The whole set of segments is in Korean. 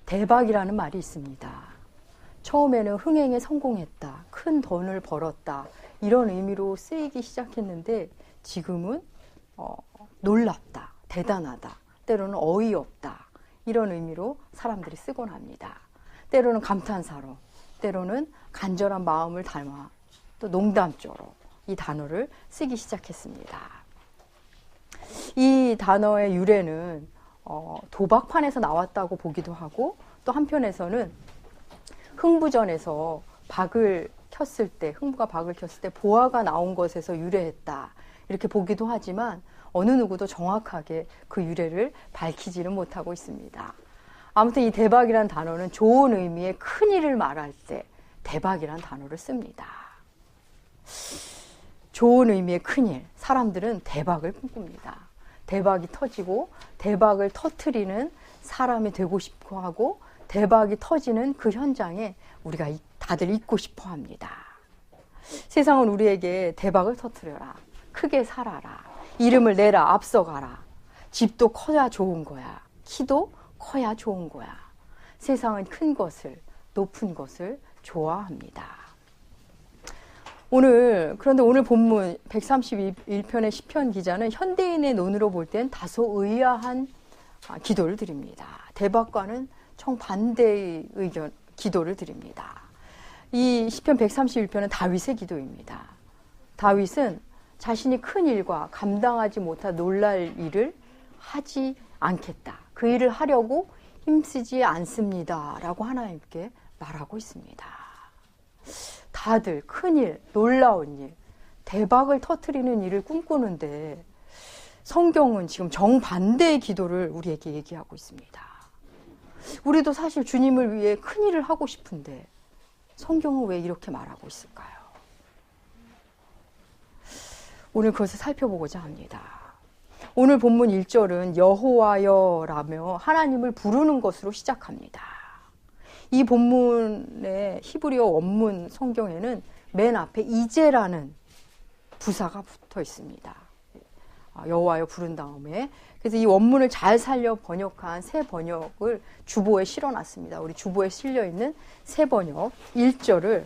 대박이라는 말이 있습니다. 처음에는 흥행에 성공했다, 큰 돈을 벌었다, 이런 의미로 쓰이기 시작했는데 지금은 놀랍다, 대단하다, 때로는 어이없다, 이런 의미로 사람들이 쓰곤 합니다. 때로는 감탄사로, 때로는 간절한 마음을 담아 또 농담조로 이 단어를 쓰기 시작했습니다. 이 단어의 유래는 도박판에서 나왔다고 보기도 하고, 또 한편에서는 흥부전에서 흥부가 박을 켰을 때 보아가 나온 것에서 유래했다, 이렇게 보기도 하지만 어느 누구도 정확하게 그 유래를 밝히지는 못하고 있습니다. 아무튼 이 대박이란 단어는 좋은 의미의 큰 일을 말할 때 대박이란 단어를 씁니다. 좋은 의미의 큰일, 사람들은 대박을 꿈꿉니다. 대박이 터지고 대박을 터뜨리는 사람이 되고 싶어 하고, 대박이 터지는 그 현장에 우리가 다들 있고 싶어 합니다. 세상은 우리에게 대박을 터뜨려라, 크게 살아라, 이름을 내라, 앞서가라, 집도 커야 좋은 거야, 키도 커야 좋은 거야. 세상은 큰 것을, 높은 것을 좋아합니다. 그런데 오늘 본문 131편의 시편 기자는 현대인의 눈으로 볼 땐 다소 의아한 기도를 드립니다. 대박과는 정반대의 기도를 드립니다. 이 시편 131편은 다윗의 기도입니다. 다윗은 자신이 큰 일과 감당하지 못한 놀랄 일을 하지 않겠다, 그 일을 하려고 힘쓰지 않습니다 라고 하나님께 말하고 있습니다. 다들 큰일, 놀라운 일, 대박을 터뜨리는 일을 꿈꾸는데 성경은 지금 정반대의 기도를 우리에게 얘기하고 있습니다. 우리도 사실 주님을 위해 큰일을 하고 싶은데 성경은 왜 이렇게 말하고 있을까요? 오늘 그것을 살펴보고자 합니다. 오늘 본문 1절은 여호와여라며 하나님을 부르는 것으로 시작합니다. 이 본문의 히브리어 원문 성경에는 맨 앞에 이제라는 부사가 붙어 있습니다. 여호와여 부른 다음에. 그래서 이 원문을 잘 살려 번역한 새 번역을 주보에 실어놨습니다. 우리 주보에 실려있는 새 번역 1절을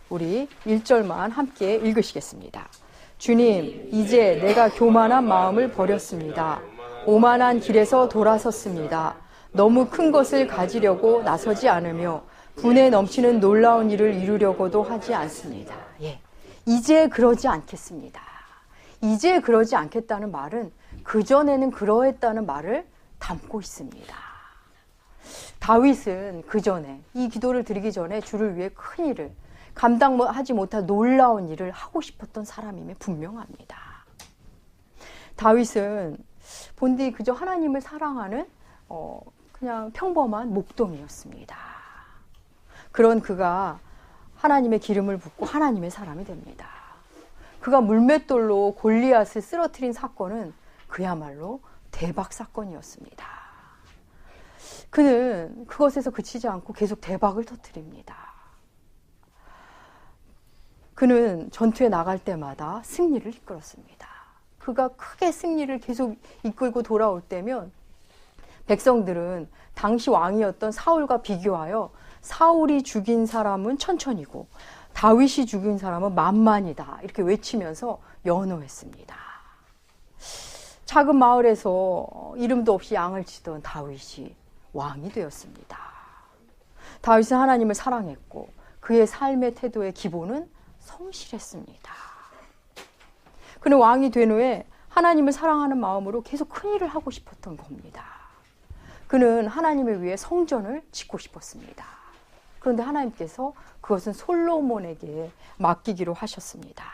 우리 1절만 함께 읽으시겠습니다. 주님, 이제 내가 교만한 마음을 버렸습니다. 오만한 길에서 돌아섰습니다. 너무 큰 것을 가지려고 나서지 않으며 분에 넘치는 놀라운 일을 이루려고도 하지 않습니다. 이제 그러지 않겠습니다. 이제 그러지 않겠다는 말은 그전에는 그러했다는 말을 담고 있습니다. 다윗은 그전에, 이 기도를 드리기 전에 주를 위해 큰 일을, 감당하지 못한 놀라운 일을 하고 싶었던 사람임에 분명합니다. 다윗은 본디 그저 하나님을 사랑하는 그냥 평범한 목동이었습니다. 그런 그가 하나님의 기름을 붓고 하나님의 사람이 됩니다. 그가 물맷돌로 골리앗을 쓰러뜨린 사건은 그야말로 대박 사건이었습니다. 그는 그것에서 그치지 않고 계속 대박을 터뜨립니다. 그는 전투에 나갈 때마다 승리를 이끌었습니다. 그가 크게 승리를 계속 이끌고 돌아올 때면 백성들은 당시 왕이었던 사울과 비교하여 사울이 죽인 사람은 천천히고 다윗이 죽인 사람은 만만이다, 이렇게 외치면서 연호했습니다. 작은 마을에서 이름도 없이 양을 치던 다윗이 왕이 되었습니다. 다윗은 하나님을 사랑했고 그의 삶의 태도의 기본은 성실했습니다. 그는 왕이 된 후에 하나님을 사랑하는 마음으로 계속 큰 일을 하고 싶었던 겁니다. 그는 하나님을 위해 성전을 짓고 싶었습니다. 그런데 하나님께서 그것은 솔로몬에게 맡기기로 하셨습니다.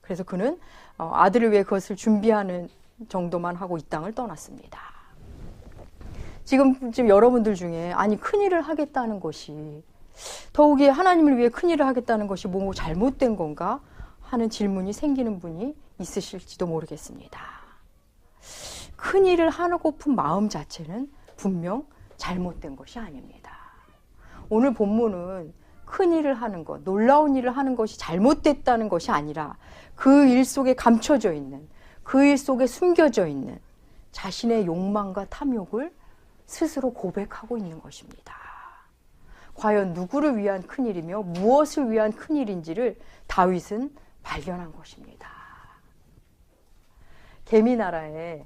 그래서 그는 아들을 위해 그것을 준비하는 정도만 하고 이 땅을 떠났습니다. 지금 여러분들 중에 큰일을 하겠다는 것이, 더욱이 하나님을 위해 큰일을 하겠다는 것이 뭐 잘못된 건가 하는 질문이 생기는 분이 있으실지도 모르겠습니다. 큰일을 하고픈 마음 자체는 분명 잘못된 것이 아닙니다. 오늘 본문은 큰 일을 하는 것, 놀라운 일을 하는 것이 잘못됐다는 것이 아니라 그 일 속에 감춰져 있는, 그 일 속에 숨겨져 있는 자신의 욕망과 탐욕을 스스로 고백하고 있는 것입니다. 과연 누구를 위한 큰일이며 무엇을 위한 큰일인지를 다윗은 발견한 것입니다. 개미나라에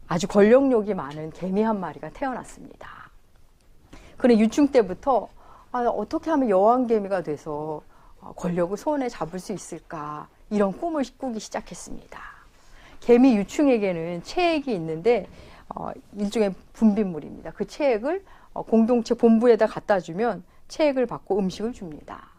아주 권력욕이 많은 개미 한 마리가 태어났습니다. 그는 유충 때부터 어떻게 하면 여왕개미가 돼서 권력을 손에 잡을 수 있을까, 이런 꿈을 꾸기 시작했습니다. 개미 유충에게는 체액이 있는데 일종의 분비물입니다. 그 체액을 공동체 본부에다 갖다 주면 체액을 받고 음식을 줍니다.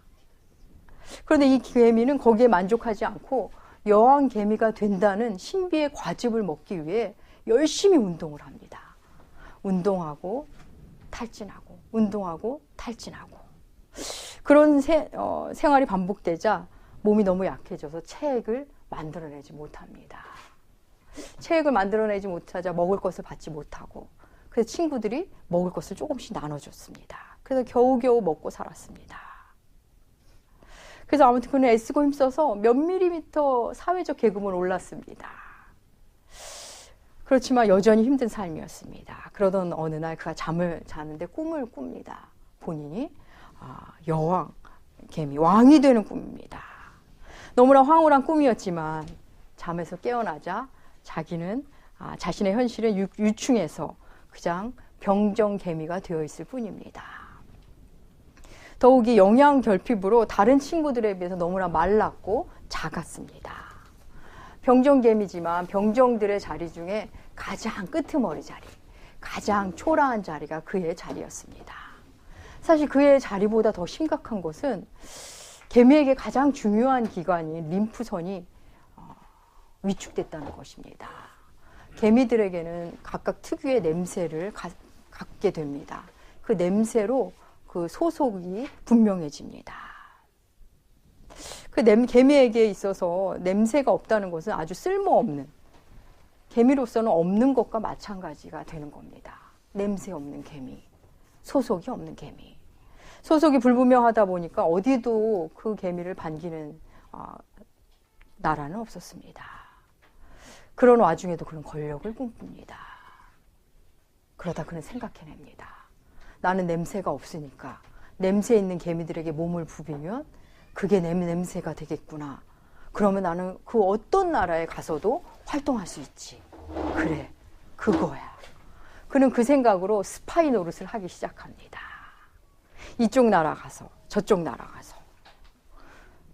그런데 이 개미는 거기에 만족하지 않고 여왕 개미가 된다는 신비의 과즙을 먹기 위해 열심히 운동을 합니다. 운동하고 탈진하고 운동하고 탈진하고 그런 생활이 반복되자 몸이 너무 약해져서 체액을 만들어내지 못합니다. 체액을 만들어내지 못하자 먹을 것을 받지 못하고, 그래서 친구들이 먹을 것을 조금씩 나눠줬습니다. 그래서 겨우겨우 먹고 살았습니다. 그래서 아무튼 그는 애쓰고 힘써서 몇 밀리미터 사회적 계급은 올랐습니다. 그렇지만 여전히 힘든 삶이었습니다. 그러던 어느 날 그가 잠을 자는데 꿈을 꿉니다. 본인이 여왕, 개미, 왕이 되는 꿈입니다. 너무나 황홀한 꿈이었지만 잠에서 깨어나자 자기는 자신의 현실은 유충에서 그냥 병정개미가 되어 있을 뿐입니다. 더욱이 영양 결핍으로 다른 친구들에 비해서 너무나 말랐고 작았습니다. 병정개미지만 병정들의 자리 중에 가장 끄트머리 자리, 가장 초라한 자리가 그의 자리였습니다. 사실 그의 자리보다 더 심각한 것은 개미에게 가장 중요한 기관인 림프선이 위축됐다는 것입니다. 개미들에게는 각각 특유의 냄새를 갖게 됩니다. 그 냄새로 그 소속이 분명해집니다. 그 개미에게 있어서 냄새가 없다는 것은 아주 쓸모없는, 개미로서는 없는 것과 마찬가지가 되는 겁니다. 냄새 없는 개미, 소속이 없는 개미. 소속이 불분명하다 보니까 어디도 그 개미를 반기는 나라는 없었습니다. 그런 와중에도 그는 권력을 꿈꿉니다. 그러다 그는 생각해냅니다. 나는 냄새가 없으니까 냄새 있는 개미들에게 몸을 부비면 그게 내 냄새가 되겠구나. 그러면 나는 그 어떤 나라에 가서도 활동할 수 있지. 그래, 그거야. 그는 그 생각으로 스파이 노릇을 하기 시작합니다. 이쪽 나라 가서 저쪽 나라 가서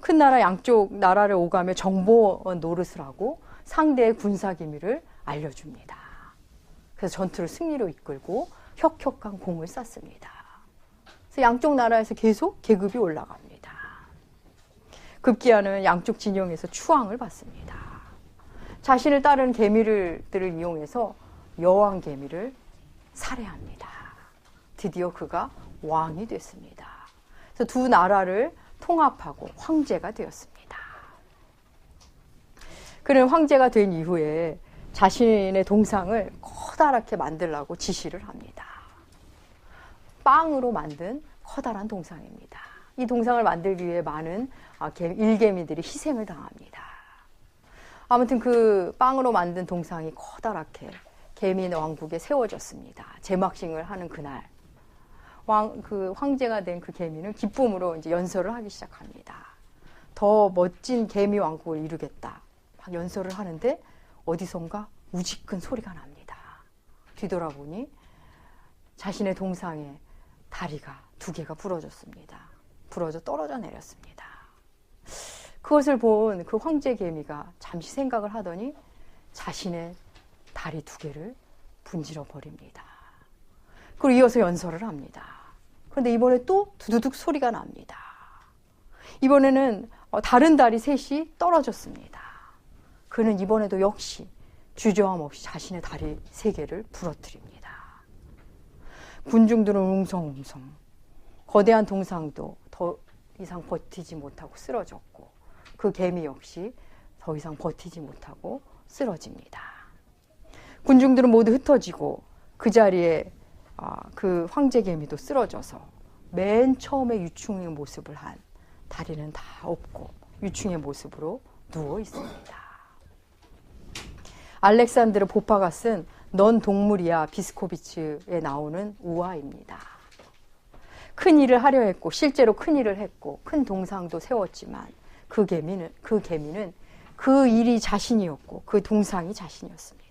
큰 나라 양쪽 나라를 오가며 정보 노릇을 하고 상대의 군사 기밀을 알려줍니다. 그래서 전투를 승리로 이끌고 혁혁한 공을 쌓습니다. 그래서 양쪽 나라에서 계속 계급이 올라갑니다. 급기야는 양쪽 진영에서 추앙을 받습니다. 자신을 따르는 개미들을 이용해서 여왕 개미를 살해합니다. 드디어 그가 왕이 됐습니다. 그래서 두 나라를 통합하고 황제가 되었습니다. 그는 황제가 된 이후에 자신의 동상을 커다랗게 만들라고 지시를 합니다. 빵으로 만든 커다란 동상입니다. 이 동상을 만들기 위해 많은 일개미들이 희생을 당합니다. 아무튼 그 빵으로 만든 동상이 커다랗게 개미 왕국에 세워졌습니다. 제막식을 하는 그날 황제가 된 그 개미는 기쁨으로 이제 연설을 하기 시작합니다. 더 멋진 개미 왕국을 이루겠다. 막 연설을 하는데 어디선가 우직큰 소리가 납니다. 뒤돌아보니 자신의 동상에 다리가 2개가 부러졌습니다. 부러져 떨어져 내렸습니다. 그것을 본 그 황제 개미가 잠시 생각을 하더니 자신의 다리 2개를 분질러 버립니다. 그리고 이어서 연설을 합니다. 그런데 이번에 또 두두둑 소리가 납니다. 이번에는 다른 다리 3이 떨어졌습니다. 그는 이번에도 역시 주저함 없이 자신의 다리 3개를 부러뜨립니다. 군중들은 웅성웅성. 거대한 동상도 더 이상 버티지 못하고 쓰러졌고 그 개미 역시 더 이상 버티지 못하고 쓰러집니다. 군중들은 모두 흩어지고 그 자리에 그 황제 개미도 쓰러져서 맨 처음에 유충의 모습을 한 다리는 다 없고 유충의 모습으로 누워 있습니다. 알렉산드르 보파가스는 넌 동물이야 비스코비츠에 나오는 우화입니다. 큰 일을 하려 했고 실제로 큰 일을 했고 큰 동상도 세웠지만 그 개미는 그 일이 자신이었고 그 동상이 자신이었습니다.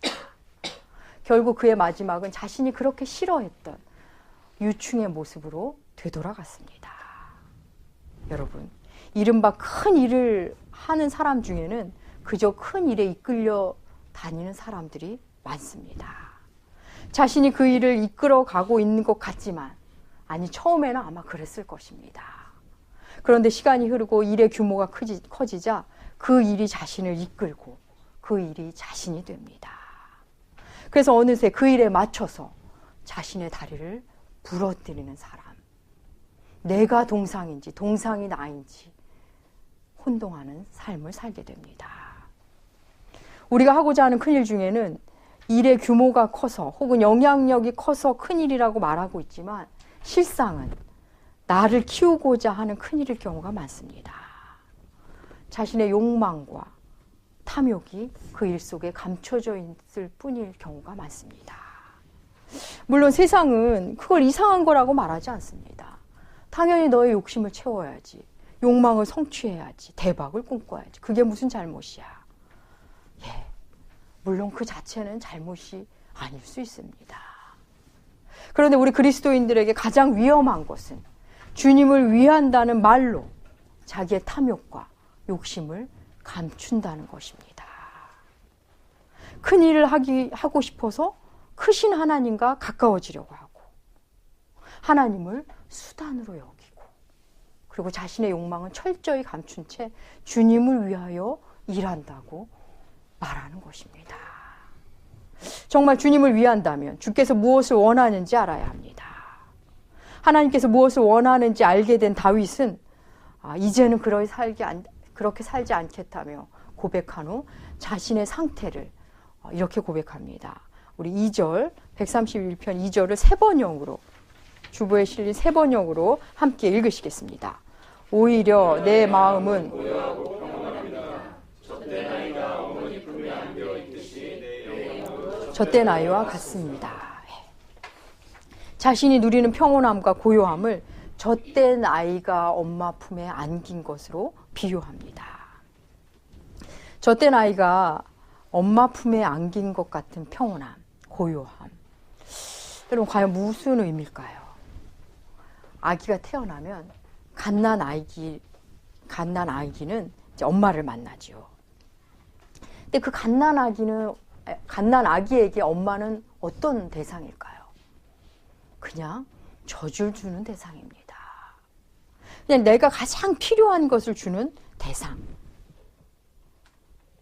결국 그의 마지막은 자신이 그렇게 싫어했던 유충의 모습으로 되돌아갔습니다. 여러분, 이른바 큰 일을 하는 사람 중에는 그저 큰 일에 이끌려 다니는 사람들이 많습니다. 자신이 그 일을 이끌어가고 있는 것 같지만 아니 처음에는 아마 그랬을 것입니다. 그런데 시간이 흐르고 일의 규모가 커지자 그 일이 자신을 이끌고 그 일이 자신이 됩니다. 그래서 어느새 그 일에 맞춰서 자신의 다리를 부러뜨리는 사람, 내가 동상인지 동상이 나인지 혼동하는 삶을 살게 됩니다. 우리가 하고자 하는 큰일 중에는 일의 규모가 커서 혹은 영향력이 커서 큰일이라고 말하고 있지만 실상은 나를 키우고자 하는 큰일일 경우가 많습니다. 자신의 욕망과 탐욕이 그 일 속에 감춰져 있을 뿐일 경우가 많습니다. 물론 세상은 그걸 이상한 거라고 말하지 않습니다. 당연히 너의 욕심을 채워야지, 욕망을 성취해야지, 대박을 꿈꿔야지. 그게 무슨 잘못이야. 예, 물론 그 자체는 잘못이 아닐 수 있습니다. 그런데 우리 그리스도인들에게 가장 위험한 것은 주님을 위한다는 말로 자기의 탐욕과 욕심을 감춘다는 것입니다. 큰 일을 하고 싶어서 크신 하나님과 가까워지려고 하고 하나님을 수단으로 여기고 그리고 자신의 욕망은 철저히 감춘 채 주님을 위하여 일한다고 말하는 것입니다. 정말 주님을 위한다면 주께서 무엇을 원하는지 알아야 합니다. 하나님께서 무엇을 원하는지 알게 된 다윗은 이제는 그렇게 살지 않겠다며 고백한 후 자신의 상태를 이렇게 고백합니다. 우리 2절 131편 2절을 세 번역으로 주보에 실린 세 번역으로 함께 읽으시겠습니다. 오히려 내 마음은 젖된 아이와 같습니다. 자신이 누리는 평온함과 고요함을 젖된 아이가 엄마 품에 안긴 것으로 비유합니다. 젖된 아이가 엄마 품에 안긴 것 같은 평온함, 고요함. 여러분 과연 무슨 의미일까요? 아기가 태어나면 갓난 아기는 이제 엄마를 만나죠. 근데 그 갓난 아기에게 엄마는 어떤 대상일까요? 그냥 젖을 주는 대상입니다. 그냥 내가 가장 필요한 것을 주는 대상.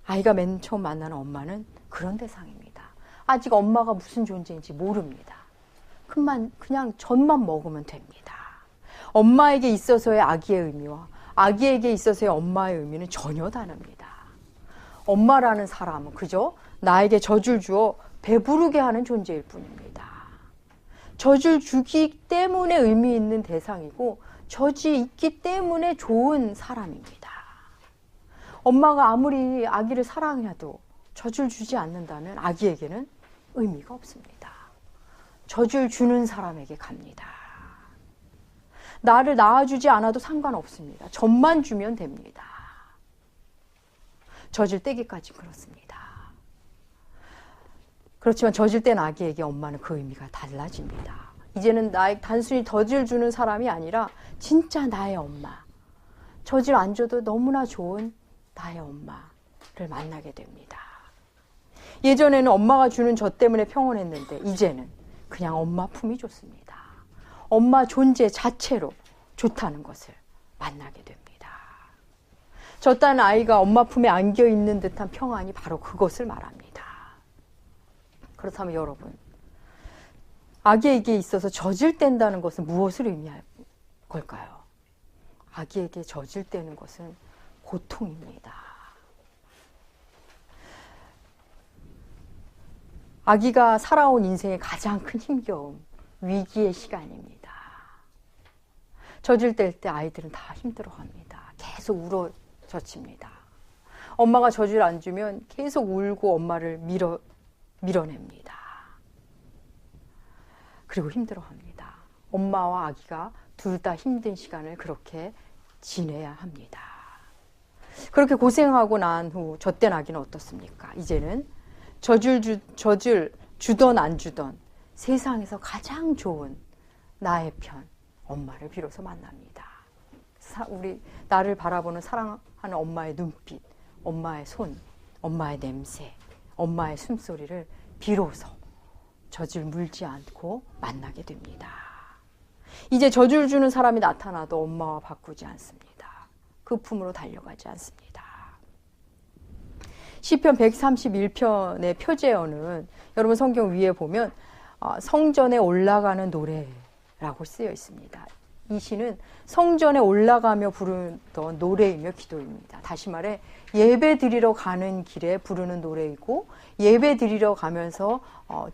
아이가 맨 처음 만나는 엄마는 그런 대상입니다. 아직 엄마가 무슨 존재인지 모릅니다. 그냥 젖만 먹으면 됩니다. 엄마에게 있어서의 아기의 의미와 아기에게 있어서의 엄마의 의미는 전혀 다릅니다. 엄마라는 사람은 그저 나에게 젖을 주어 배부르게 하는 존재일 뿐입니다. 젖을 주기 때문에 의미 있는 대상이고 젖이 있기 때문에 좋은 사람입니다. 엄마가 아무리 아기를 사랑해도 젖을 주지 않는다면 아기에게는 의미가 없습니다. 젖을 주는 사람에게 갑니다. 나를 낳아주지 않아도 상관없습니다. 젖만 주면 됩니다. 젖을 떼기까지 그렇습니다. 그렇지만 젖을 뗀 아기에게 엄마는 그 의미가 달라집니다. 이제는 단순히 젖을 주는 사람이 아니라 진짜 나의 엄마. 젖을 안 줘도 너무나 좋은 나의 엄마를 만나게 됩니다. 예전에는 엄마가 주는 젖 때문에 평온했는데 이제는 그냥 엄마 품이 좋습니다. 엄마 존재 자체로 좋다는 것을 만나게 됩니다. 젖단 아이가 엄마 품에 안겨있는 듯한 평안이 바로 그것을 말합니다. 그렇다면 여러분, 아기에게 있어서 젖을 뗀다는 것은 무엇을 의미할 걸까요? 아기에게 젖을 떼는 것은 고통입니다. 아기가 살아온 인생의 가장 큰 힘겨움, 위기의 시간입니다. 젖을 뗄 때 아이들은 다 힘들어합니다. 계속 울어젖힙니다. 엄마가 젖을 안 주면 계속 울고 엄마를 밀어냅니다. 그리고 힘들어합니다. 엄마와 아기가 둘 다 힘든 시간을 그렇게 지내야 합니다. 그렇게 고생하고 난 후 젖된 아기는 어떻습니까? 이제는 젖을 주던 안 주던 세상에서 가장 좋은 나의 편, 엄마를 비로소 만납니다. 나를 바라보는 사랑하는 엄마의 눈빛, 엄마의 손, 엄마의 냄새, 엄마의 숨소리를 비로소 젖을 물지 않고 만나게 됩니다. 이제 젖을 주는 사람이 나타나도 엄마와 바꾸지 않습니다. 그 품으로 달려가지 않습니다. 시편 131편의 표제어는 여러분 성경 위에 보면 성전에 올라가는 노래라고 쓰여 있습니다. 이 시는 성전에 올라가며 부르던 노래이며 기도입니다. 다시 말해 예배 드리러 가는 길에 부르는 노래이고 예배 드리러 가면서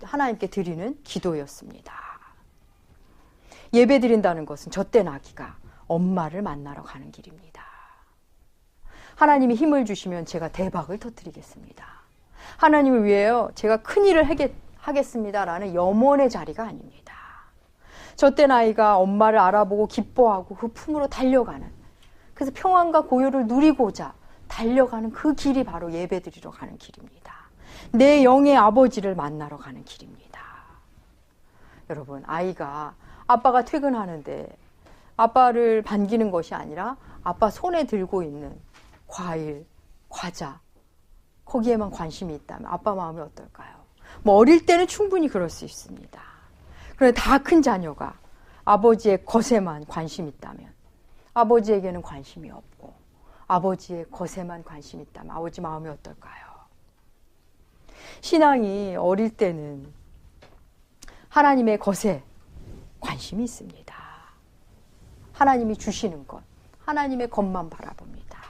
하나님께 드리는 기도였습니다. 예배 드린다는 것은 젖된 아기가 엄마를 만나러 가는 길입니다. 하나님이 힘을 주시면 제가 대박을 터뜨리겠습니다. 하나님을 위해요 제가 큰일을 하겠습니다라는 염원의 자리가 아닙니다. 젖된 아이가 엄마를 알아보고 기뻐하고 그 품으로 달려가는, 그래서 평안과 고요를 누리고자 달려가는 그 길이 바로 예배드리러 가는 길입니다. 내 영의 아버지를 만나러 가는 길입니다. 여러분, 아이가 아빠가 퇴근하는데 아빠를 반기는 것이 아니라 아빠 손에 들고 있는 과일, 과자, 거기에만 관심이 있다면 아빠 마음이 어떨까요? 어릴 때는 충분히 그럴 수 있습니다. 그런데 다 큰 자녀가 아버지의 것에만 관심이 있다면 아버지에게는 관심이 없고 아버지의 것에만 관심이 있다면 아버지 마음이 어떨까요? 신앙이 어릴 때는 하나님의 것에 관심이 있습니다. 하나님이 주시는 것, 하나님의 것만 바라봅니다.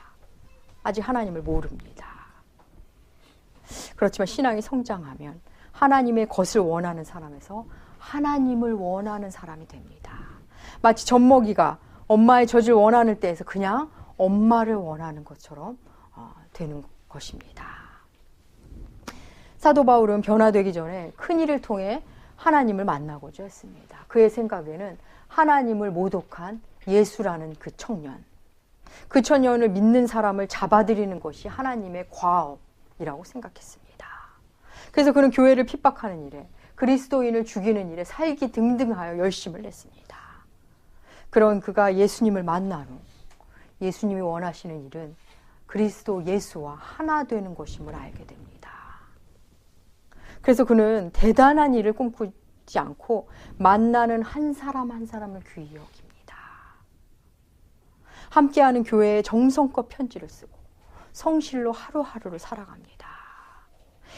아직 하나님을 모릅니다. 그렇지만 신앙이 성장하면 하나님의 것을 원하는 사람에서 하나님을 원하는 사람이 됩니다. 마치 젖먹이가 엄마의 젖을 원하는 때에서 그냥 엄마를 원하는 것처럼 되는 것입니다. 사도 바울은 변화되기 전에 큰일을 통해 하나님을 만나고자 했습니다. 그의 생각에는 하나님을 모독한 예수라는 그 청년, 그 청년을 믿는 사람을 잡아들이는 것이 하나님의 과업이라고 생각했습니다. 그래서 그는 교회를 핍박하는 일에, 그리스도인을 죽이는 일에 살기 등등하여 열심을 냈습니다. 그런 그가 예수님을 만난 후 예수님이 원하시는 일은 그리스도 예수와 하나 되는 것임을 알게 됩니다. 그래서 그는 대단한 일을 꿈꾸지 않고 만나는 한 사람 한 사람을 귀히 여깁니다. 함께하는 교회에 정성껏 편지를 쓰고 성실로 하루하루를 살아갑니다.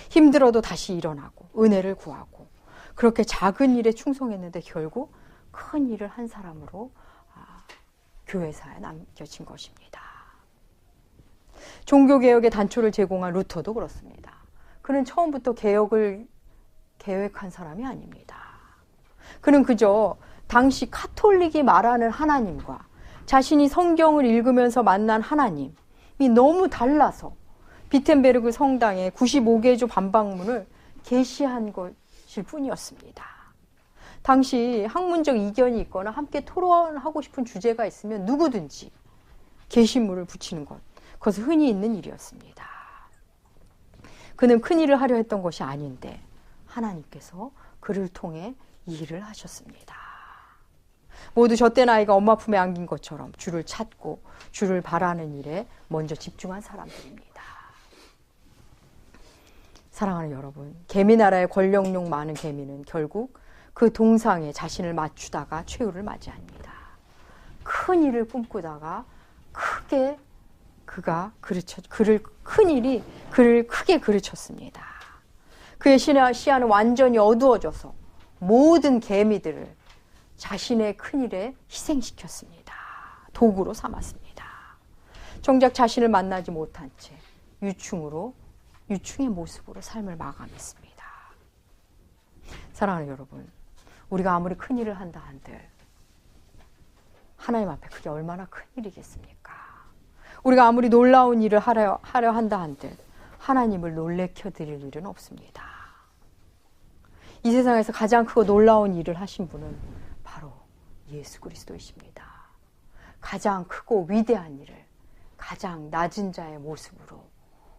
힘들어도 다시 일어나고 은혜를 구하고 그렇게 작은 일에 충성했는데 결국 큰 일을 한 사람으로 교회사에 남겨진 것입니다. 종교개혁의 단초를 제공한 루터도 그렇습니다. 그는 처음부터 개혁을 계획한 사람이 아닙니다. 그는 그저 당시 카톨릭이 말하는 하나님과 자신이 성경을 읽으면서 만난 하나님이 너무 달라서 비텐베르그 성당에 95개조 반박문을 게시한 것일 뿐이었습니다. 당시 학문적 이견이 있거나 함께 토론하고 싶은 주제가 있으면 누구든지 게시물을 붙이는 것, 그것은 흔히 있는 일이었습니다. 그는 큰일을 하려 했던 것이 아닌데 하나님께서 그를 통해 이 일을 하셨습니다. 모두 젖된 아이가 엄마 품에 안긴 것처럼 주를 찾고 주를 바라는 일에 먼저 집중한 사람들입니다. 사랑하는 여러분, 개미나라의 권력욕 많은 개미는 결국 그 동상에 자신을 맞추다가 최후를 맞이합니다. 큰 일을 꿈꾸다가 크게 큰일이 그를 크게 그르쳤습니다. 그의 시야는 완전히 어두워져서 모든 개미들을 자신의 큰일에 희생시켰습니다. 도구로 삼았습니다. 정작 자신을 만나지 못한 채 유충의 모습으로 삶을 마감했습니다. 사랑하는 여러분, 우리가 아무리 큰일을 한다 한들 하나님 앞에 그게 얼마나 큰 일이겠습니까? 우리가 아무리 놀라운 일을 하려 한다 한들 하나님을 놀래켜 드릴 일은 없습니다. 이 세상에서 가장 크고 놀라운 일을 하신 분은 바로 예수 그리스도이십니다. 가장 크고 위대한 일을 가장 낮은 자의 모습으로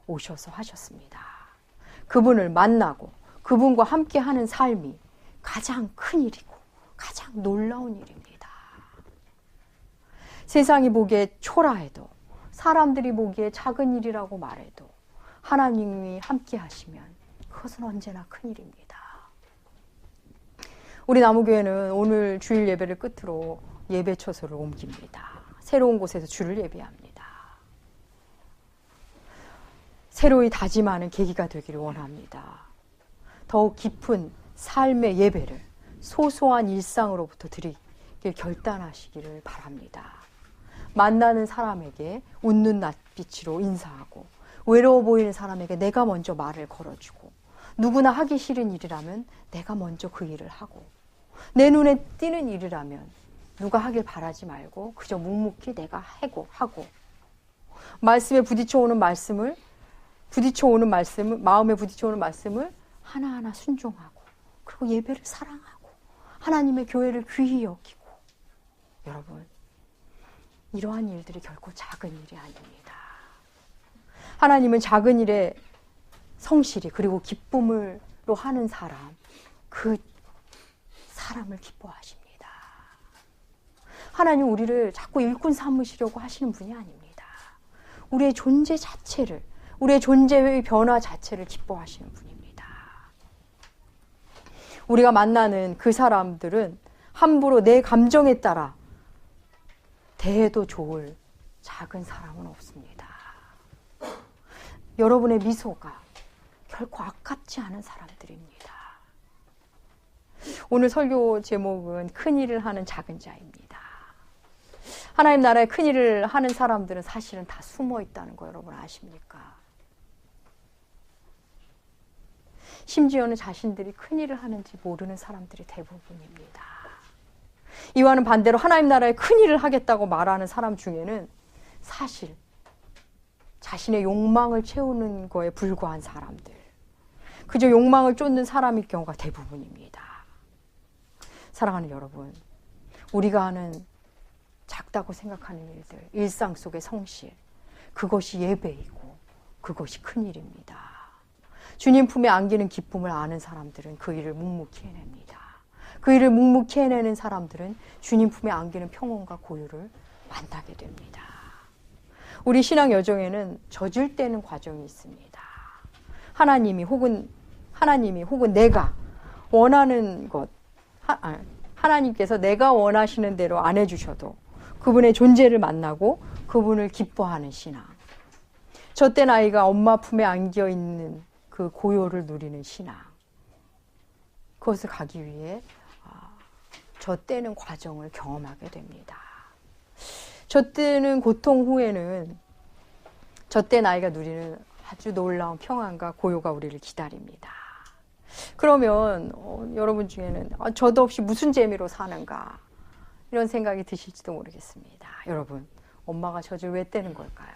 오셔서 하셨습니다. 그분을 만나고 그분과 함께 하는 삶이 가장 큰 일이고 가장 놀라운 일입니다. 세상이 보기에 초라해도 사람들이 보기에 작은 일이라고 말해도 하나님이 함께 하시면 그것은 언제나 큰 일입니다. 우리 나무교회는 오늘 주일 예배를 끝으로 예배 처소를 옮깁니다. 새로운 곳에서 주를 예배합니다. 새로이 다짐하는 계기가 되기를 원합니다. 더욱 깊은 삶의 예배를 소소한 일상으로부터 드리길 결단하시기를 바랍니다. 만나는 사람에게 웃는 낯빛으로 인사하고 외로워 보이는 사람에게 내가 먼저 말을 걸어주고 누구나 하기 싫은 일이라면 내가 먼저 그 일을 하고 내 눈에 띄는 일이라면 누가 하길 바라지 말고 그저 묵묵히 내가 하고 말씀에 부딪혀오는 말씀을 마음에 부딪혀오는 말씀을 하나하나 순종하고 그리고 예배를 사랑하고 하나님의 교회를 귀히 여기고 여러분 이러한 일들이 결코 작은 일이 아닙니다. 하나님은 작은 일에 성실히 그리고 기쁨으로 하는 사람 그 사람을 기뻐하십니다. 하나님 우리를 자꾸 일꾼 삼으시려고 하시는 분이 아닙니다. 우리의 존재 자체를 우리의 존재의 변화 자체를 기뻐하시는 분입니다. 우리가 만나는 그 사람들은 함부로 내 감정에 따라 대해도 좋을 작은 사람은 없습니다. 여러분의 미소가 결코 아깝지 않은 사람들입니다. 오늘 설교 제목은 큰일을 하는 작은 자입니다. 하나님 나라의 큰일을 하는 사람들은 사실은 다 숨어 있다는 거 여러분 아십니까? 심지어는 자신들이 큰일을 하는지 모르는 사람들이 대부분입니다. 이와는 반대로 하나님 나라의 큰일을 하겠다고 말하는 사람 중에는 사실 자신의 욕망을 채우는 거에 불과한 사람들, 그저 욕망을 쫓는 사람일 경우가 대부분입니다. 사랑하는 여러분, 우리가 하는 작다고 생각하는 일들, 일상 속의 성실, 그것이 예배이고 그것이 큰일입니다. 주님 품에 안기는 기쁨을 아는 사람들은 그 일을 묵묵히 해냅니다. 그 일을 묵묵히 해내는 사람들은 주님 품에 안기는 평온과 고요를 만나게 됩니다. 우리 신앙 여정에는 젖을 떼는 과정이 있습니다. 하나님이 혹은 내가 원하는 것, 하나님께서 내가 원하시는 대로 안 해주셔도 그분의 존재를 만나고 그분을 기뻐하는 신앙. 젖된 아이가 엄마 품에 안겨 있는 그 고요를 누리는 신앙. 그것을 가기 위해 젖대는 과정을 경험하게 됩니다. 젖대는 고통 후에는 젖된 아이가 누리는 아주 놀라운 평안과 고요가 우리를 기다립니다. 그러면 여러분 중에는 젖 없이 무슨 재미로 사는가 이런 생각이 드실지도 모르겠습니다. 여러분, 엄마가 젖을 왜 떼는 걸까요?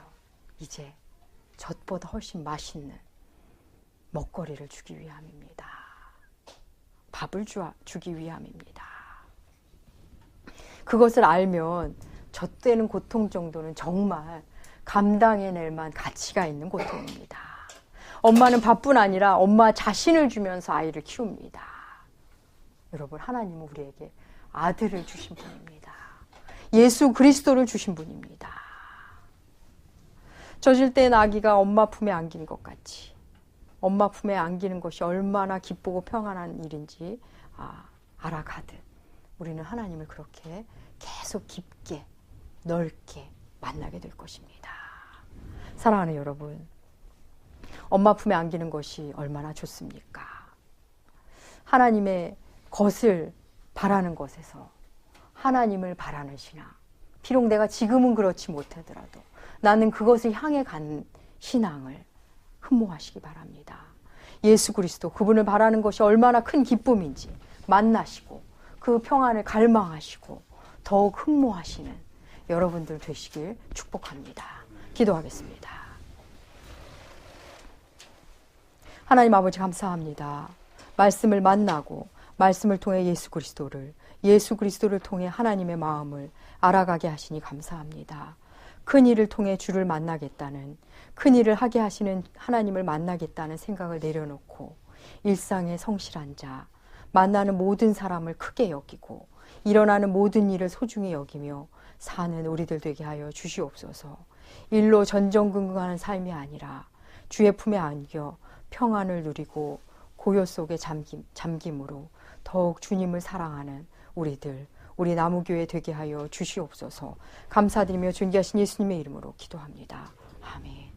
이제 젖보다 훨씬 맛있는 먹거리를 주기 위함입니다. 밥을 주기 위함입니다. 그것을 알면 젖대는 고통 정도는 정말 감당해낼 만 가치가 있는 고통입니다. 엄마는 밥뿐 아니라 엄마 자신을 주면서 아이를 키웁니다. 여러분, 하나님은 우리에게 아들을 주신 분입니다. 예수 그리스도를 주신 분입니다. 젖을 땐 아기가 엄마 품에 안기는 것 같이 엄마 품에 안기는 것이 얼마나 기쁘고 평안한 일인지 알아가듯 우리는 하나님을 그렇게 계속 깊게 넓게 만나게 될 것입니다. 사랑하는 여러분, 엄마 품에 안기는 것이 얼마나 좋습니까? 하나님의 것을 바라는 것에서 하나님을 바라는 신앙. 비록 내가 지금은 그렇지 못하더라도 나는 그것을 향해 간 신앙을 흠모하시기 바랍니다. 예수 그리스도 그분을 바라는 것이 얼마나 큰 기쁨인지 만나시고 그 평안을 갈망하시고 더욱 흠모하시는 여러분들 되시길 축복합니다. 기도하겠습니다. 하나님 아버지 감사합니다. 말씀을 만나고 말씀을 통해 예수 그리스도를 통해 하나님의 마음을 알아가게 하시니 감사합니다. 큰 일을 통해 주를 만나겠다는, 큰 일을 하게 하시는 하나님을 만나겠다는 생각을 내려놓고 일상의 성실한 자, 만나는 모든 사람을 크게 여기고 일어나는 모든 일을 소중히 여기며 사는 우리들 되게 하여 주시옵소서. 일로 전전긍긍하는 삶이 아니라 주의 품에 안겨 평안을 누리고 고요 속에 잠김으로 더욱 주님을 사랑하는 우리 나무교회 되게 하여 주시옵소서. 감사드리며 존귀하신 예수님의 이름으로 기도합니다. 아멘.